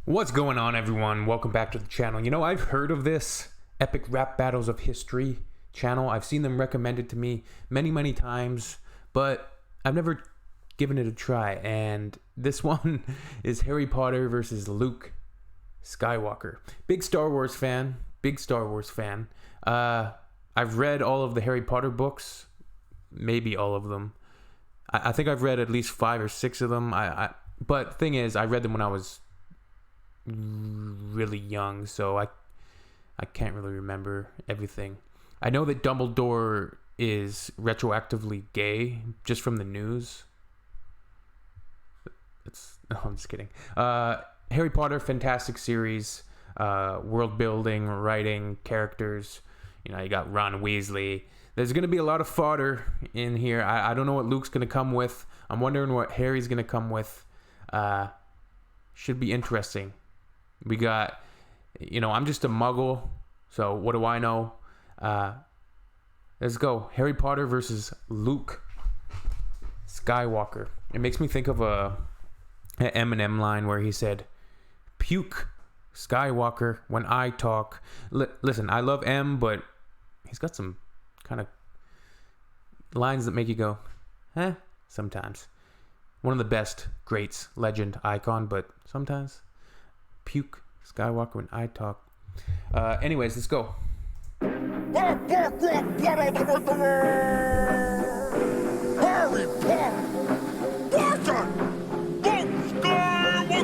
What's going on, everyone? Welcome back to the channel. You know, I've heard of this Epic Rap Battles of History channel. I've seen them recommended to me many times, but I've never given it a try. And this one is Harry Potter versus Luke Skywalker. Big Star Wars fan. I've read all of the Harry Potter books, maybe all of them. I think I've read at least 5 or 6 of them. But thing is, I read them when I was really young, so I can't really remember everything. I know that Dumbledore is retroactively gay just from the news. No, I'm just kidding. Harry Potter, fantastic series. World building, writing, characters. You know, you got Ron Weasley. There's going to be a lot of fodder in here. I don't know what Luke's going to come with. I'm wondering what Harry's going to come with. Should be interesting. We got, you know, I'm just a muggle, so what do I know? Let's go. Harry Potter versus Luke Skywalker. It makes me think of an Eminem line where he said, "Puke Skywalker when I talk." Listen, I love M, but he's got some kind of lines that make you go, eh, sometimes. One of the best greats, legend, icon, but sometimes puke Skywalker when I talk. Anyways, let's go. Harry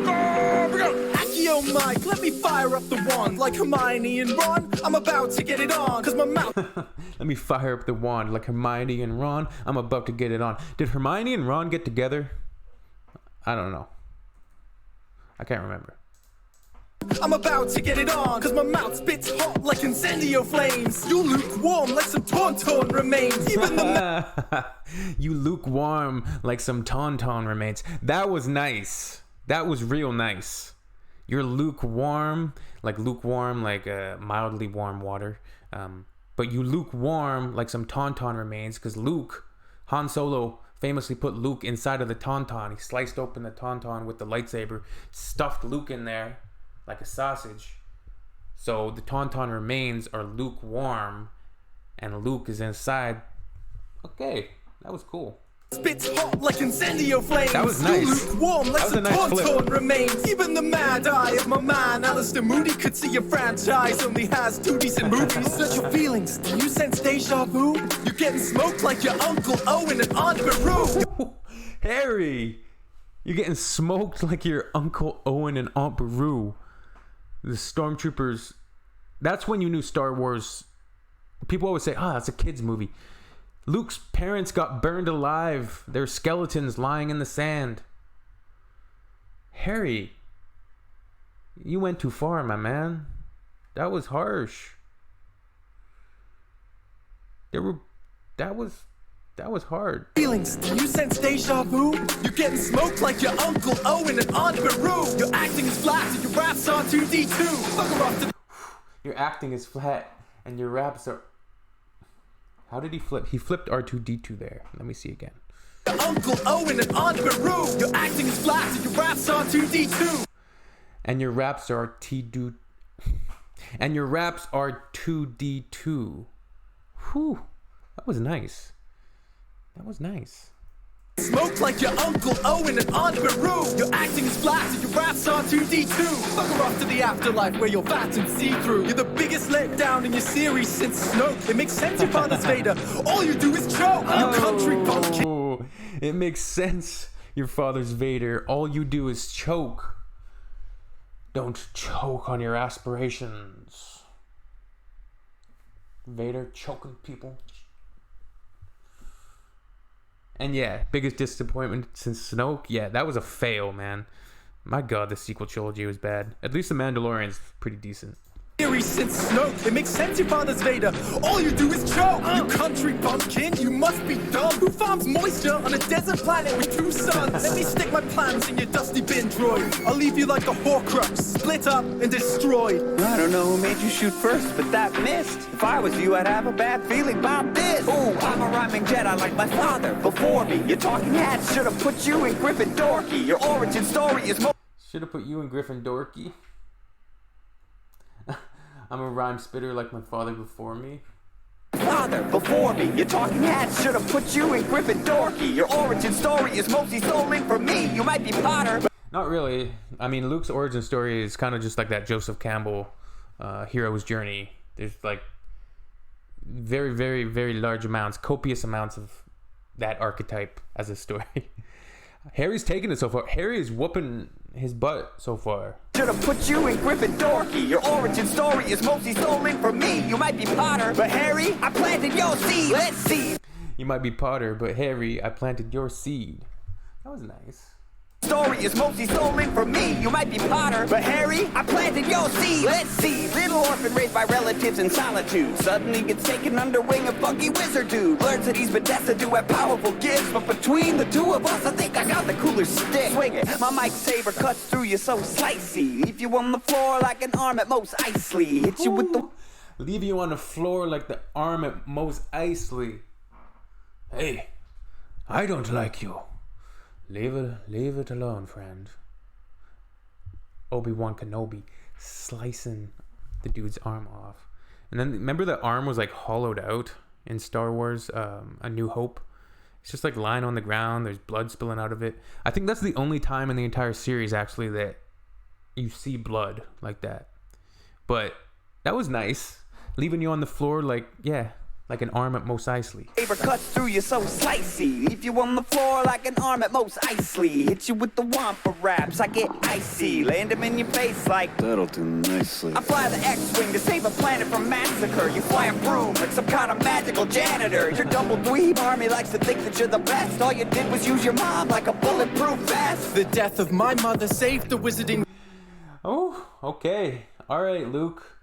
Potter, Accio Mike, let me fire up the wand like Hermione and Ron. I'm about to get it on, cause my mouth. Let me fire up the wand like Hermione and Ron. I'm about to get it on. Did Hermione and Ron get together? I don't know. I can't remember. I'm about to get it on, cause my mouth spits hot like incendio flames. You lukewarm like some tauntaun remains. Even the You lukewarm like some tauntaun remains. That was nice. That was real nice. You're lukewarm like mildly warm water. But you lukewarm like some tauntaun remains, because Han Solo famously put Luke inside of the tauntaun. He sliced open the tauntaun with the lightsaber, stuffed Luke in there like a sausage. So the tauntaun remains are lukewarm, and Luke is inside. Okay, that was cool. spits hot like incendio flames. That was nice. You lukewarm like some tauntaun remains. Even the mad eye of my man, Alistair Moody, could see your franchise only has 2 decent movies. Search your feelings. Do you sense deja vu? You're getting smoked like your Uncle Owen and Aunt Beru. Harry, you're getting smoked like your Uncle Owen and Aunt Beru. The stormtroopers. That's when you knew Star Wars. People always say, that's a kid's movie. Luke's parents got burned alive. Their skeletons lying in the sand. Harry, you went too far, my man. That was harsh. That was hard. Feelings, do you sense deja vu? You're getting smoked like your Uncle Owen and Aunt Beru. Your acting is flat and your raps are 2D2. Fuck her off to... Your acting is flat and your raps are... How did he flip? He flipped R2-D2 there. Let me see again. Your Uncle Owen and Aunt Beru. Your acting is flat and your raps are 2D2. And your raps are T-do... And your raps are 2D2. Whew. That was nice. That was nice. Smoked like your Uncle Owen and Aunt Beru. Your acting is flat and your raps are 2D2. Fuck her off to the afterlife where you're fat and see-through. You're the biggest letdown in your series since Snoke. It makes sense your father's Vader. All you do is choke. You country bumpkin. It makes sense your father's Vader. All you do is choke. Don't choke on your aspirations. Vader choking people. And yeah, biggest disappointment since Snoke. Yeah, that was a fail, man. My God, the sequel trilogy was bad. At least The Mandalorian's pretty decent. Since Snoke, it makes sense your father's Vader. All you do is choke. You country bumpkin, you must be dumb. Who farms moisture on a desert planet with 2 suns? Let me stick my plans in your dusty bin droid. I'll leave you like a Horcrux, split up and destroyed. I don't know who made you shoot first, but that missed. If I was you, I'd have a bad feeling about this. Ooh, I'm a rhyming Jedi like my father before me. Your talking head should have put you in Gryffindor. Your origin story is more... Should have put you in Griffin Dorky. I'm a rhyme spitter like my father before me. Father before me, your talking heads should have put you in Griffin Dorky. Your origin story is mostly stolen from me. You might be Potter, but Not really. I mean, Luke's origin story is kind of just like that Joseph Campbell hero's journey. There's like very, very, very large amounts, copious amounts of that archetype as a story. Harry's taking it so far. Harry is whooping his butt so far. should have put you in Griffin Dorky. Your origin story is mostly stolen from me. You might be Potter, but Harry, I planted your seed. Let's see. You might be Potter, but Harry, I planted your seed. That was nice. Story is mostly stolen from me. You might be Potter, but Harry, I planted your seed. Let's see. Little orphan raised by relatives in solitude suddenly gets taken under wing of funky wizard dude. Learns that he's been destined to have powerful gifts, but between the two of us, I think I got the cooler stick. Swing it. My mic saber cuts through you so slicey. Leave you on the floor like an arm at Mos Eisley. Hit you with the... Leave you on the floor like the arm at Mos Eisley. Hey, I don't like you. Leave it alone, friend. Obi-Wan Kenobi slicing the dude's arm off. And then remember the arm was like hollowed out in Star Wars A New Hope? It's just like lying on the ground. There's blood spilling out of it. I think that's the only time in the entire series actually that you see blood like that. But that was nice. Leaving you on the floor like an arm at Mos Eisley. Saber cuts through you so slicey. Leave you on the floor like an arm at Mos Eisley. Hit you with the Wampa raps, I get icy. Land them in your face like That'll do nicely. I fly the X-Wing to save a planet from massacre. You fly a broom like some kind of magical janitor. Your double dweeb army likes to think that you're the best. All you did was use your mom like a bulletproof vest. The death of my mother saved the wizarding. Oh, okay. All right, Luke.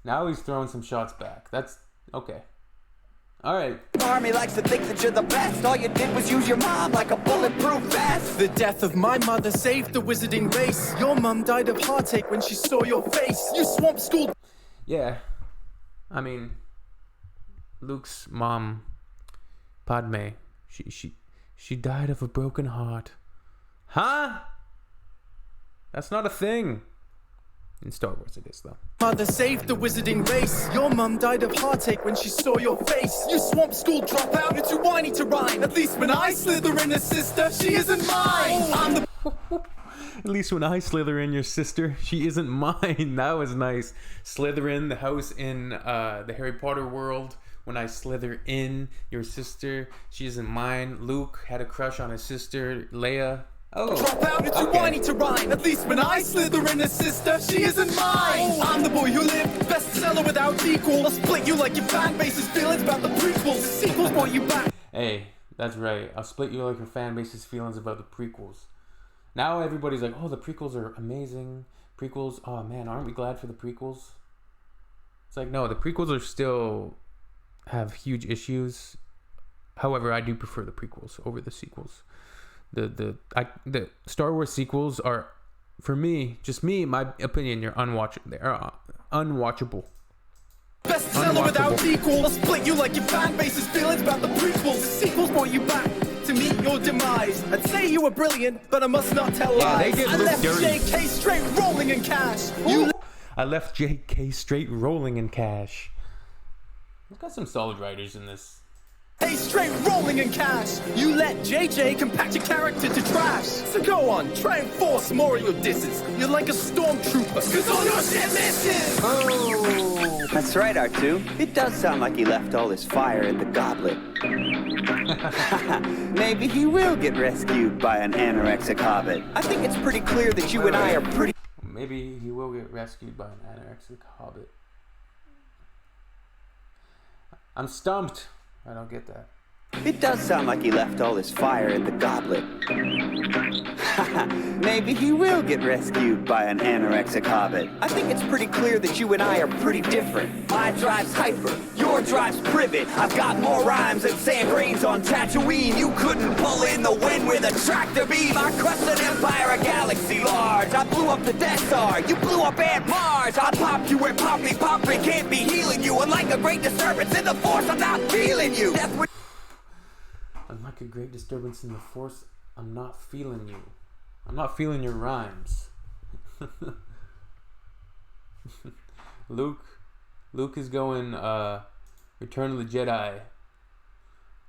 Now he's throwing some shots back. That's okay. All right. Army likes to think that you're the best. All you did was use your mom like a bulletproof vest. The death of my mother saved the wizarding race. Your mum died of heartache when she saw your face. You swamp school. Yeah. I mean, Luke's mom, Padme, she died of a broken heart. Huh? That's not a thing. In Star Wars it is, though. Mother saved the wizarding race. Your mum died of heartache when she saw your face. You swamp school dropout, you're too whiny to rhyme. At least when I slither in a sister, she isn't mine. I'm the... At least when I slither in your sister, she isn't mine. That was nice. Slytherin, the house in the Harry Potter world. When I slither in your sister, she isn't mine. Luke had a crush on his sister, Leia. Oh, Drop out, it's too whiny to rhyme. At least when I slither in a sister, she isn't mine. I'm the boy who lived, bestseller without equal. I'll split you like your fan base's feelings about the prequels. Sequels want you back. Hey, that's right. I'll split you like your fan base's feelings about the prequels. Now everybody's like, oh, the prequels are amazing. Prequels, oh man, aren't we glad for the prequels? It's like, no, the prequels are still have huge issues. However, I do prefer the prequels over the sequels. The Star Wars sequels are, for me, just me, my opinion, they're unwatchable. They're unwatchable. Bestseller without equal. I'll split you like your fan base's feelings about the prequels. Sequels want you back to meet your demise. I'd say you were brilliant, but I must not tell lies. they did I look left dirty. JK straight rolling in cash. I left J.K. straight rolling in cash. We've got some solid writers in this. Hey, straight rolling in cash. You let JJ compact your character to trash. So go on, try and force more of your disses. You're like a stormtrooper, cause all your shit misses. Oh, that's right, R2. It does sound like he left all his fire in the goblet. Maybe he will get rescued by an anorexic hobbit. I think it's pretty clear that you and I are pretty... Maybe he will get rescued by an anorexic hobbit. I'm stumped. I don't get that. It does sound like he left all his fire in the goblet. Maybe he will get rescued by an anorexic hobbit. I think it's pretty clear that you and I are pretty different. My drive's hyper, your drive's privet. I've got more rhymes than sand grains on Tatooine. You couldn't pull in the wind with a tractor beam. I crushed an empire, a galaxy large. I blew up the Death Star, you blew up Aunt Mars. I popped you where Poppy can't be healing you. And like a great disturbance in the Force, I'm not feeling you. That's what... Unlike a great disturbance in the Force, I'm not feeling you. I'm not feeling your rhymes. Luke is going Return of the Jedi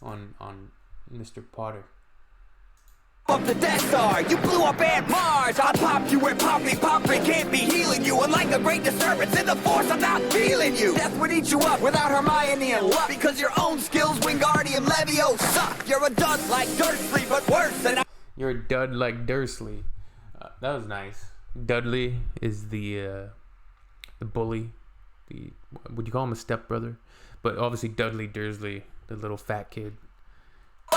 on Mr. Potter. Up the Death Star, you blew up Aunt Mars. I popped you where Poppy can't be healing you. Unlike a great disturbance in the Force, I'm not feeling you. Death would eat you up without Hermione and luck. Because your own skills, Wingardium Levio, suck. You're a dud like Dursley, but worse than You're a dud like Dursley. That was nice. Dudley is the bully. Would you call him a stepbrother? But obviously Dudley Dursley, the little fat kid.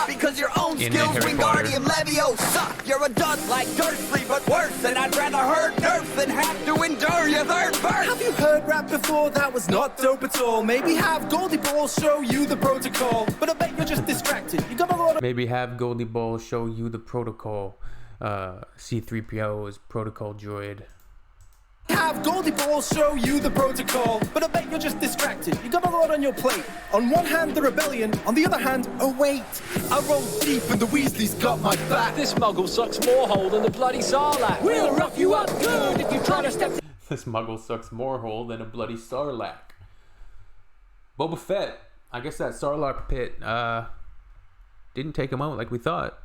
Because your own skills, Wingardium Levio, suck. You're a dud like Dursley, but worse. And I'd rather hurt nerfs than have to endure your third verse. Have you heard rap before? That was not dope at all. Maybe have Goldie Ball show you the protocol. But I bet you're just distracted. You got a lot of... Maybe have Goldie Ball show you the protocol. C-3PO is protocol droid. Have Goldie Ball show you the protocol. But I bet you're just distracted. You got a lot on your plate. On one hand, the rebellion. On the other hand, oh wait. I rolled deep and the Weasleys got my back. This muggle sucks more hole than a bloody Sarlacc. We'll rough you up good if you try to step... This muggle sucks more hole than a bloody Sarlacc. Boba Fett. I guess that Sarlacc pit didn't take him out like we thought.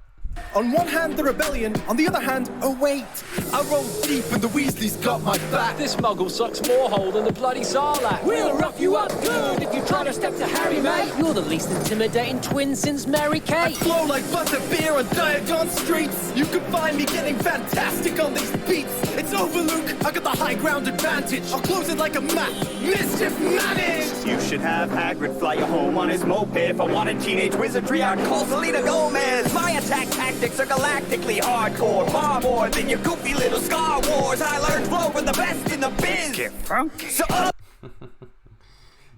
On one hand, the rebellion. On the other hand, oh wait. I rolled deep and the Weasleys got my back. This muggle sucks more hole than a bloody Sarlacc. We'll rough you up good if you try to step to Harry, mate. You're the least intimidating twin since Mary Kate. Flow like butterbeer on Diagon streets. You can find me getting fantastic on these beats. It's over, Luke. I got the high ground advantage. I'll close it like a map. Mischief managed. You should have Hagrid fly you home on his moped. If I wanted teenage wizardry, I'd call Selena Gomez. My attack tactics are galactically hardcore. Far more than your goofy little Star Wars. I learned flow from the best in the biz. Get funky. So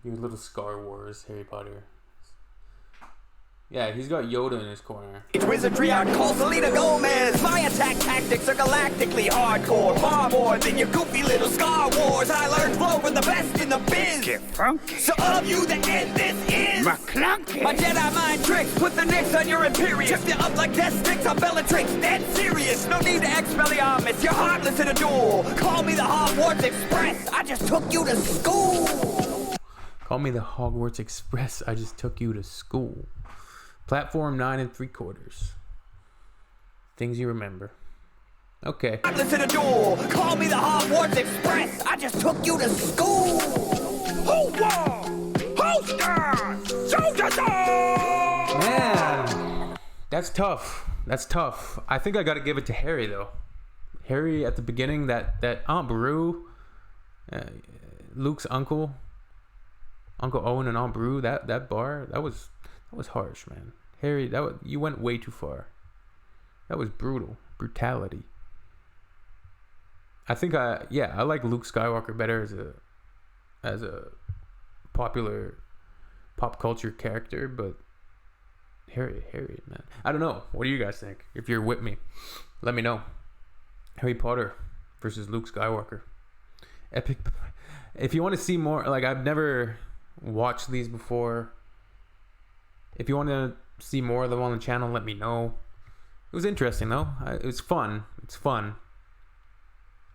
Your little Star Wars, Harry Potter. Yeah, he's got Yoda in his corner. Wizardry, I'd call Selena Gomez. My attack tactics are galactically hardcore. Far more than your goofy little Star Wars. I learned flow from the best in the biz. Get funky. So all of you that end this is McClunky. My Jedi mind tricks put the nicks on your Imperius. Trip you up like death sticks on Bellatrix. Dead serious. No need to Expelliarmus. You're heartless in a duel. Call me the Hogwarts Express. I just took you to school. Call me the Hogwarts Express. I just took you to school. Platform 9 3/4. Things you remember. Okay. Listen to duel. Call me the Hogwarts Express. I just took you to school. Man, that's tough. That's tough. I think I got to give it to Harry though. Harry at the beginning, that Aunt Beru, Luke's uncle Owen and Aunt Beru, that bar, that was harsh, man. Harry, you went way too far. That was brutality. I think I like Luke Skywalker better as a popular pop culture character, but Harry, man. I don't know. What do you guys think? If you're with me, let me know. Harry Potter versus Luke Skywalker. Epic. If you want to see more, like, I've never watched these before. If you want to see more of them on the channel, let me know. It was interesting though. It was fun. It's fun.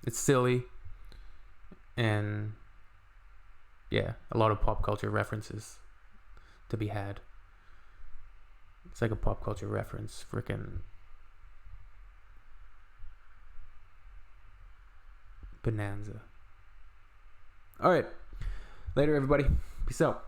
It's silly. And yeah, a lot of pop culture references to be had. It's like a pop culture reference. Freaking bonanza. Alright. Later, everybody. Peace out.